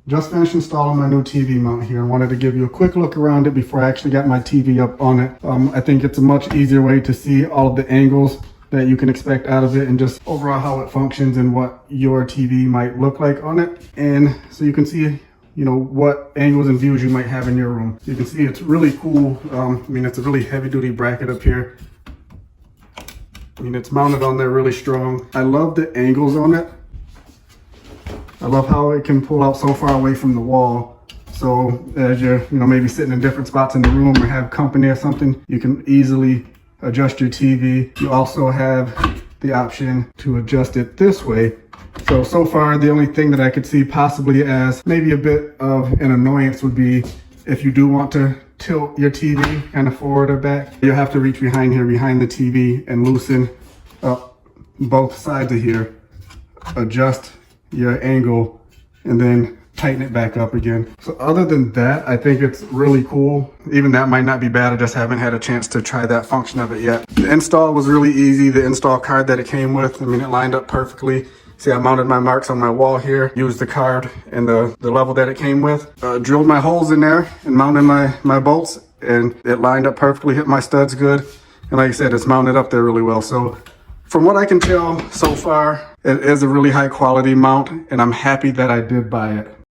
Just finished installing my new TV mount here. I wanted to give you a quick look around it before I actually got my TV up on it. I think it's a much easier way to see all of the angles that you can expect out of it and just overall how it functions and what your TV might look like on it. And so you can see, you know, what angles and views you might have in your room. You can see it's really cool. I mean, it's a really heavy duty bracket up here. I mean, it's mounted on there really strong. I love the angles on it. I love how it can pull out so far away from the wall. So as you're, you know, maybe sitting in different spots in the room or have company or something, you can easily adjust your TV. You also have the option to adjust it this way. So far, the only thing that I could see possibly as maybe a bit of an annoyance would be if you do want to tilt your TV kind of forward or back, you have to reach behind here, behind the TV, and loosen up both sides of here, adjust your angle, and then tighten it back up again. So other than that, I think it's really cool. Even that might not be bad. I just haven't had a chance to try that function of it yet. The install was really easy. The install card that it came with, I mean, it lined up perfectly. See, I mounted my marks on my wall here, used the card and the level that it came with, drilled my holes in there and mounted my bolts, and it lined up perfectly, hit my studs good. And like I said, it's mounted up there really well. So from what I can tell so far, it is a really high quality mount, and I'm happy that I did buy it.